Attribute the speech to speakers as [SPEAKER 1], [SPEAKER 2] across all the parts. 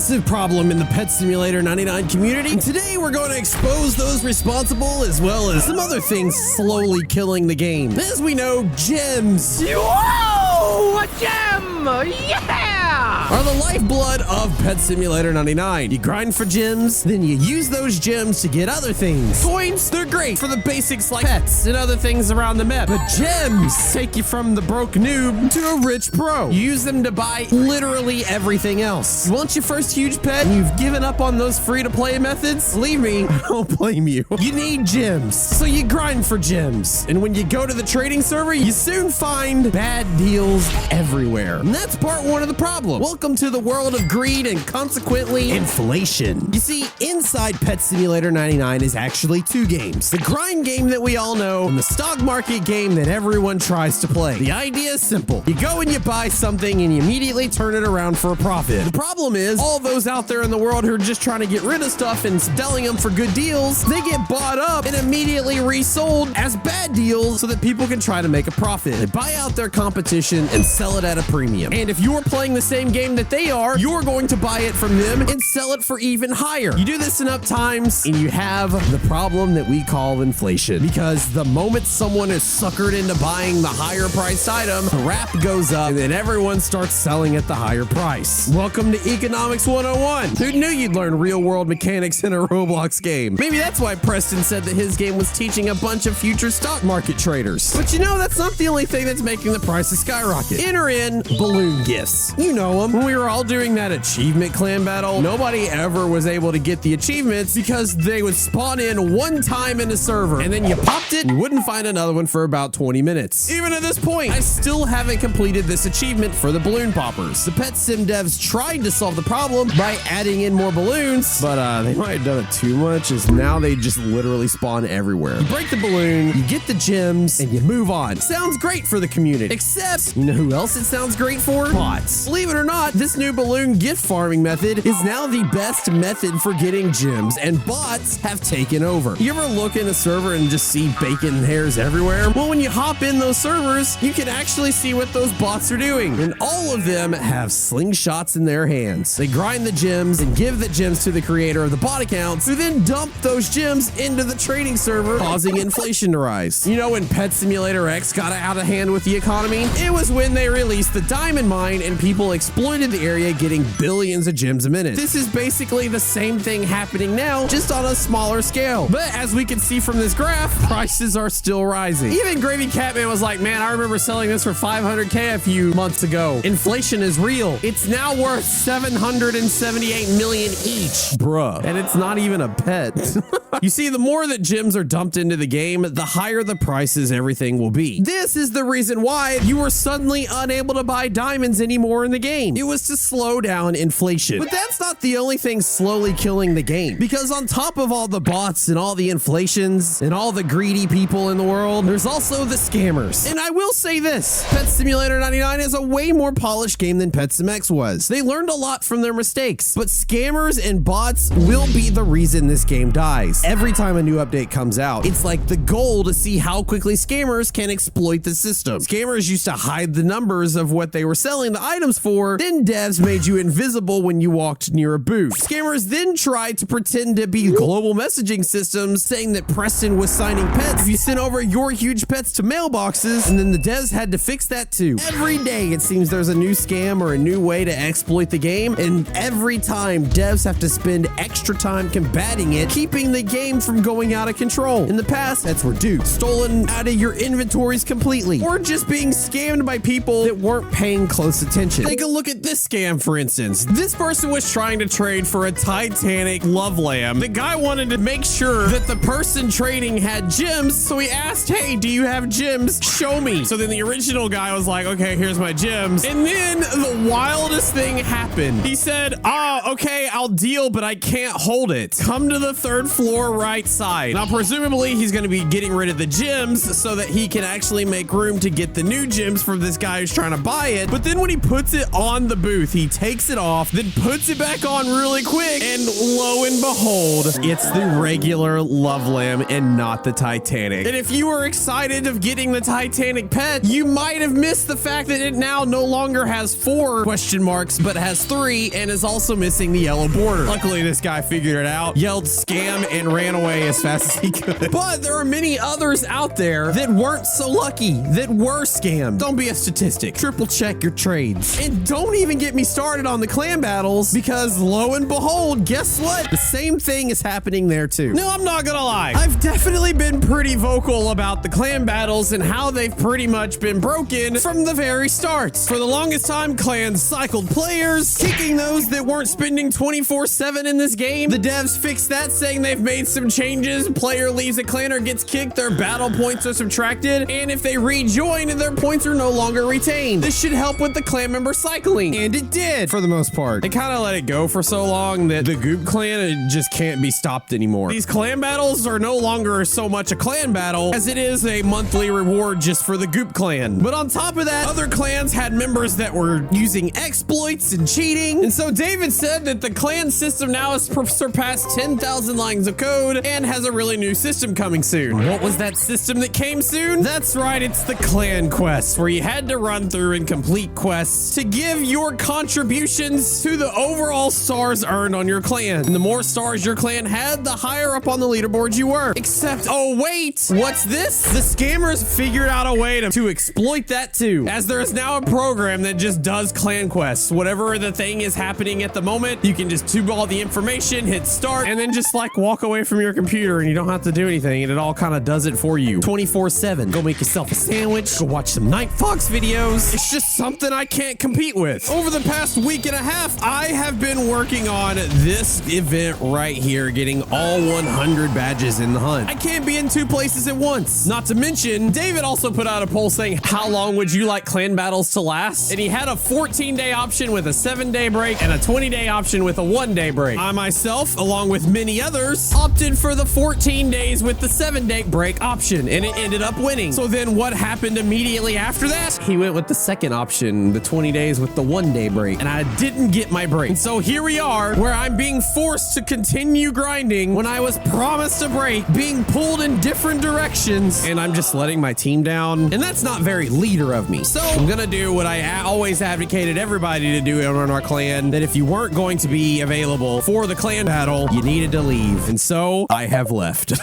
[SPEAKER 1] massive problem in the Pet Simulator 99 community. And today we're going to expose those responsible as well as some other things slowly killing the game. As we know, gems.
[SPEAKER 2] Whoa! A gem! Yeah!
[SPEAKER 1] Are the lifeblood of Pet Simulator 99. You grind for gems, then you use those gems to get other things. Coins, they're great for the basics like pets and other things around the map. But gems take you from the broke noob to a rich pro. You use them to buy literally everything else. You want your first huge pet and you've given up on those free-to-play methods? Believe me, I don't blame you. You need gems, so you grind for gems. And when you go to the trading server, you soon find bad deals everywhere. And that's part one of the problem. Welcome to the world of greed and consequently inflation. You see, inside Pet Simulator 99 is actually two games. The grind game that we all know and the stock market game that everyone tries to play. The idea is simple. You go and you buy something and you immediately turn it around for a profit. The problem is all those out there in the world who are just trying to get rid of stuff and selling them for good deals, they get bought up and immediately resold as bad deals so that people can try to make a profit. They buy out their competition and sell it at a premium. And if you're playing the same game that they are, you're going to buy it from them and sell it for even higher. You do this enough times and you have the problem that we call inflation. Because the moment someone is suckered into buying the higher priced item, the wrap goes up and then everyone starts selling at the higher price. Welcome to Economics 101. Who knew you'd learn real world mechanics in a Roblox game? Maybe that's why Preston said that his game was teaching a bunch of future stock market traders. But you know, that's not the only thing that's making the prices skyrocket. Enter in balloon gifts. You know them. When we were all doing that achievement clan battle, nobody ever was able to get the achievements because they would spawn in one time in a server and then you popped it and you wouldn't find another one for about 20 minutes. Even at this point, I still haven't completed this achievement for the balloon poppers. The Pet Sim devs tried to solve the problem by adding in more balloons, but they might have done it too much as now they just literally spawn everywhere. You break the balloon, you get the gems, and you move on. Sounds great for the community, except you know who else it sounds great for? Bots. Believe it or not, this new balloon gift farming method is now the best method for getting gems, and bots have taken over. You ever look in a server and just see bacon hairs everywhere? Well, when you hop in those servers, you can actually see what those bots are doing, and all of them have slingshots in their hands. They grind the gems and give the gems to the creator of the bot accounts, who then dump those gems into the trading server, causing inflation to rise. You know when Pet Simulator X got out of hand with the economy? It was when they released the diamond mine and people exploited the area, getting billions of gems a minute. This is basically the same thing happening now, just on a smaller scale. But as we can see from this graph, prices are still rising. Even Gravy Catman was like, man, I remember selling this for 500K a few months ago. Inflation is real. It's now worth 778 million each. Bruh. And it's not even a pet. You see, the more that gems are dumped into the game, the higher the prices everything will be. This is the reason why you were suddenly unable to buy diamonds anymore in the game. It was to slow down inflation. But that's not the only thing slowly killing the game. Because on top of all the bots and all the inflations and all the greedy people in the world, there's also the scammers. And I will say this, Pet Simulator 99 is a way more polished game than Pet Sim X was. They learned a lot from their mistakes, but scammers and bots will be the reason this game dies. Every time a new update comes out, it's like the goal to see how quickly scammers can exploit the system. Scammers used to hide the numbers of what they were selling the items for, then devs made you invisible when you walked near a booth. Scammers then tried to pretend to be global messaging systems, saying that Preston was signing pets if you sent over your huge pets to mailboxes, and then the devs had to fix that too. Every day it seems there's a new scam or a new way to exploit the game, and every time devs have to spend extra time combating it, keeping the game from going out of control. In the past, that's reduced, stolen out of your inventories completely, or just being scammed by people that weren't paying close attention. Take a look at this scam, for instance. This person was trying to trade for a Titanic love lamb. The guy wanted to make sure that the person trading had gems, so he asked, hey, do you have gems? Show me. So then the original guy was like, okay, here's my gems. And then the wildest thing happened. He said, okay, I'll deal, but I can't hold it. Come to the third floor right side. Now, presumably, he's going to be getting rid of the gems so that he can actually make room to get the new gems from this guy who's trying to buy it. But then when he puts it on the booth. He takes it off, then puts it back on really quick, and lo and behold, it's the regular Love Lamb and not the Titanic. And if you were excited of getting the Titanic pet, you might have missed the fact that it now no longer has 4 question marks, but has 3 and is also missing the yellow border. Luckily, this guy figured it out, yelled scam, and ran away as fast as he could. But there are many others out there that weren't so lucky, that were scammed. Don't be a statistic. Triple check your trades. And don't even get me started on the clan battles, because lo and behold, guess what? The same thing is happening there too. No, I'm not gonna lie. I've definitely been pretty vocal about the clan battles and how they've pretty much been broken from the very start. For the longest time, clans cycled players, kicking those that weren't spending 24/7 in this game. The devs fixed that, saying they've made some changes. Player leaves a clan or gets kicked, their battle points are subtracted, and if they rejoin, their points are no longer retained. This should help with the clan member cycling, and it did for the most part. They kind of let it go for so long that the Goop clan, it just can't be stopped anymore. These clan battles are no longer so much a clan battle as it is a monthly reward just for the Goop clan. But on top of that, other clans had members that were using exploits and cheating. And so David said that the clan system now has surpassed 10,000 lines of code and has a really new system coming soon. What was that system that came soon? That's right, it's the clan quests, where you had to run through and complete quests to give your contributions to the overall stars earned on your clan. And the more stars your clan had, the higher up on the leaderboard you were. Except, oh wait, what's this? The scammers figured out a way to exploit that too, as there is now a program that just does clan quests. Whatever the thing is happening at the moment, you can just tube all the information, hit start, and then just like walk away from your computer and you don't have to do anything, and it all kind of does it for you 24/7. Go make yourself a sandwich, go watch some NightFoxx videos. It's just something I can't compete with. Over the past week and a half, I have been working on this event right here, getting all 100 badges in the hunt. I can't be in 2 places at once. Not to mention, David also put out a poll saying, how long would you like clan battles to last? And he had a 14-day option with a 7-day break and a 20-day option with a 1-day break. I myself, along with many others, opted for the 14 days with the 7-day break option, and it ended up winning. So then what happened immediately after that? He went with the second option, the 20 days with the 1-day break, and I didn't get my break. And so here we are, where I'm being forced to continue grinding when I was promised a break, being pulled in different directions, and I'm just letting my team down. And that's not very leader of me. So I'm gonna do what I always advocated everybody to do in our clan, that if you weren't going to be available for the clan battle, you needed to leave. And so I have left.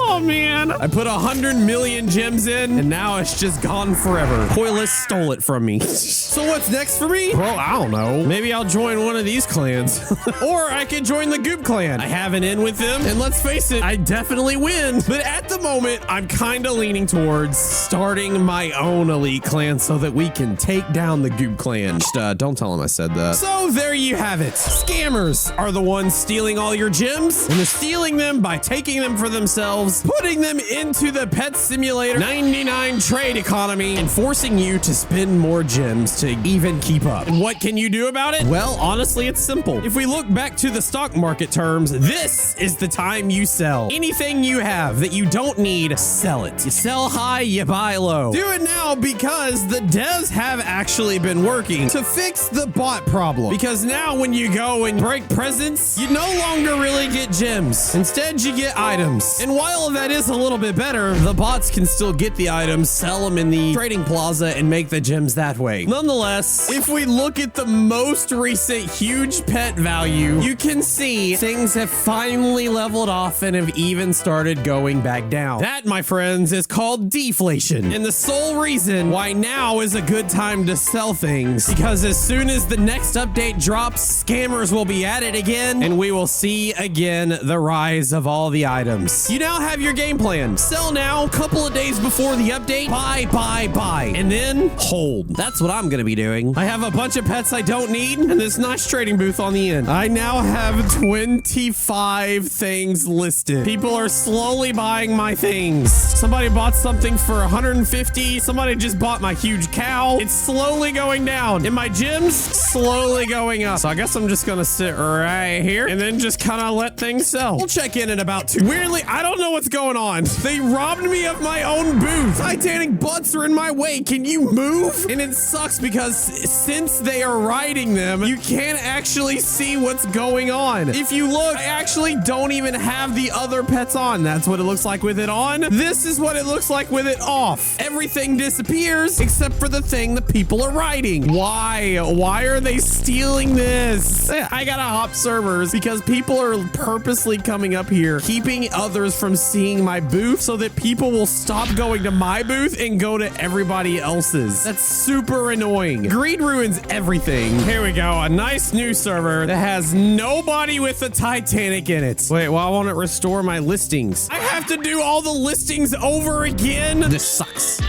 [SPEAKER 1] Oh man, I put 100 million gems in, and now it's just gone forever. Coilus stole it from me. So what's next for me? Bro, I don't know. Maybe I'll join one of these clans. Or I could join the Goop clan. I have an in with them, and let's face it, I definitely win. But at the moment, I'm kind of leaning towards starting my own elite clan so that we can take down the Goop clan. Just, don't tell them I said that. So there you have it. Scammers are the ones stealing all your gems, and they're stealing them by taking them for themselves, putting them into the Pet Simulator 99 trade economy, and forcing you to spend more gems to even keep up. And what can you do about it? Well, honestly, it's simple. If we look back to the stock market terms, this is the time you sell. Anything you have that you don't need, sell it. You sell high, you buy low. Do it now, because the devs have actually been working to fix the bot problem. Because now when you go and break presents, you no longer really get gems. Instead, you get items. And while that is a little bit better, the bots can still get the items, sell them in the trading plaza, and make the gems that way. Nonetheless, if we look at the most recent huge pet value, you can see things have finally leveled off and have even started going back down. That, my friends, is called deflation. And the sole reason why now is a good time to sell things, because as soon as the next update drops, scammers will be at it again, and we will see again the rise of all the items. You now have your game plan. Sell now, a couple of days before the update, buy, and then hold. That's what I'm gonna be doing. I have a bunch of pets I don't need, and this nice trading booth on the end. I now have 25 things listed. People are slowly buying my things. Somebody bought something for 150. Somebody just bought my huge cow. It's slowly going down, and my gems slowly going up. So I guess I'm just gonna sit right here and then just kind of let things sell. We'll check in about 2. Weirdly, I don't know what's what's going on. They robbed me of my own booth. Titanic butts are in my way. Can you move? And it sucks because since they are riding them, you can't actually see what's going on. If you look, I actually don't even have the other pets on. That's what it looks like with it on. This is what it looks like with it off. Everything disappears except for the thing the people are riding. Why? Why are they stealing this? I gotta hop servers because people are purposely coming up here, keeping others from seeing my booth so that people will stop going to my booth and go to everybody else's. That's super annoying. Greed ruins everything. Here we go. A nice new server that has nobody with the Titanic in it. Wait, why won't it restore my listings? I have to do all the listings over again? This sucks.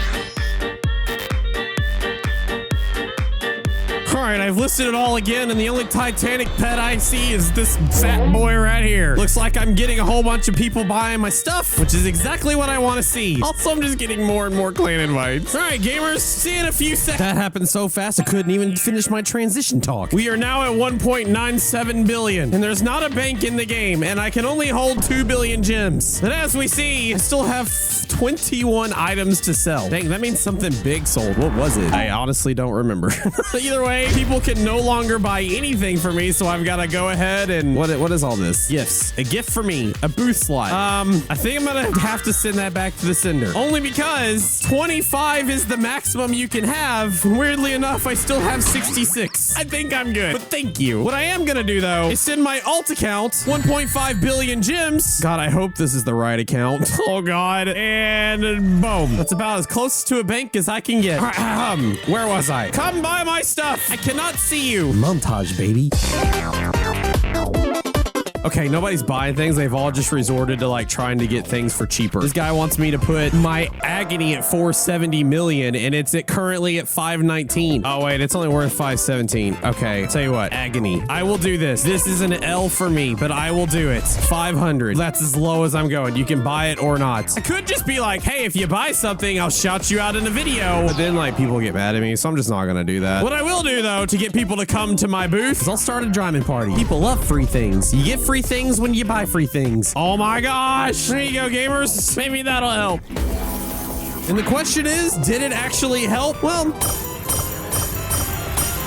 [SPEAKER 1] All right, I've listed it all again, and the only Titanic pet I see is this fat boy right here. Looks like I'm getting a whole bunch of people buying my stuff, which is exactly what I want to see. Also, I'm just getting more and more clan invites. All right, gamers, see you in a few seconds. That happened so fast, I couldn't even finish my transition talk. We are now at 1.97 billion, and there's not a bank in the game, and I can only hold 2 billion gems. But as we see, I still have 21 items to sell. Dang, that means something big sold. What was it? I honestly don't remember. Either way, people can no longer buy anything for me, so I've got to go ahead and what is all this? Gifts. A gift for me. A booth slot. I think I'm gonna have to send that back to the sender. Only because 25 is the maximum you can have. Weirdly enough, I still have 66. I think I'm good, but thank you. What I am gonna do though is send my alt account 1.5 billion gems. God, I hope this is the right account. Oh God. And boom. That's about as close to a bank as I can get. Where was I? Come buy my stuff. I cannot see you. Montage, baby. Okay, nobody's buying things. They've all just resorted to like trying to get things for cheaper. This guy wants me to put my agony at 470 million and it's currently at 519. Oh wait, it's only worth 517. Okay, tell you what, agony. I will do this. This is an L for me, but I will do it. 500. That's as low as I'm going. You can buy it or not. I could just be like, hey, if you buy something, I'll shout you out in a video. But then like people get mad at me, so I'm just not gonna do that. What I will do though, to get people to come to my booth, is I'll start a diamond party. People love free things. You get free things when you buy free things. Oh my gosh. There you go, gamers. Maybe that'll help. And the question is, did it actually help? Well,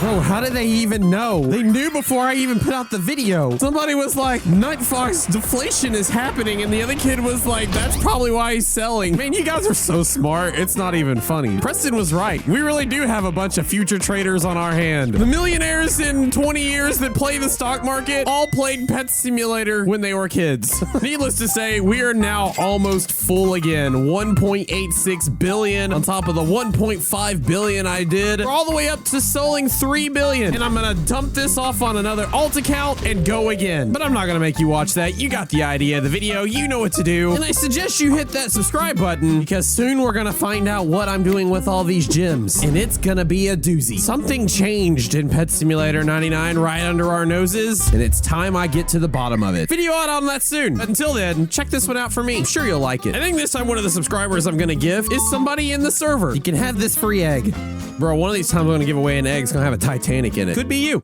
[SPEAKER 1] oh, how did they even know? They knew before I even put out the video. Somebody was like, NightFoxx deflation is happening. And the other kid was like, that's probably why he's selling. Man, you guys are so smart. It's not even funny. Preston was right. We really do have a bunch of future traders on our hand. The millionaires in 20 years that play the stock market all played Pet Simulator when they were kids. Needless to say, we are now almost full again. 1.86 billion on top of the 1.5 billion I did. We're all the way up to selling 3 billion, and I'm gonna dump this off on another alt account and go again. But I'm not gonna make you watch that. You got the idea of the video. You know what to do. And I suggest you hit that subscribe button because soon we're gonna find out what I'm doing with all these gems, and it's gonna be a doozy. Something changed in Pet Simulator 99 right under our noses, and it's time I get to the bottom of it. Video out on that soon. But until then, check this one out for me. I'm sure you'll like it. I think this time one of the subscribers I'm gonna give is somebody in the server. You can have this free egg. Bro, one of these times I'm gonna give away an egg. It's gonna have a Titanic in it. Could be you.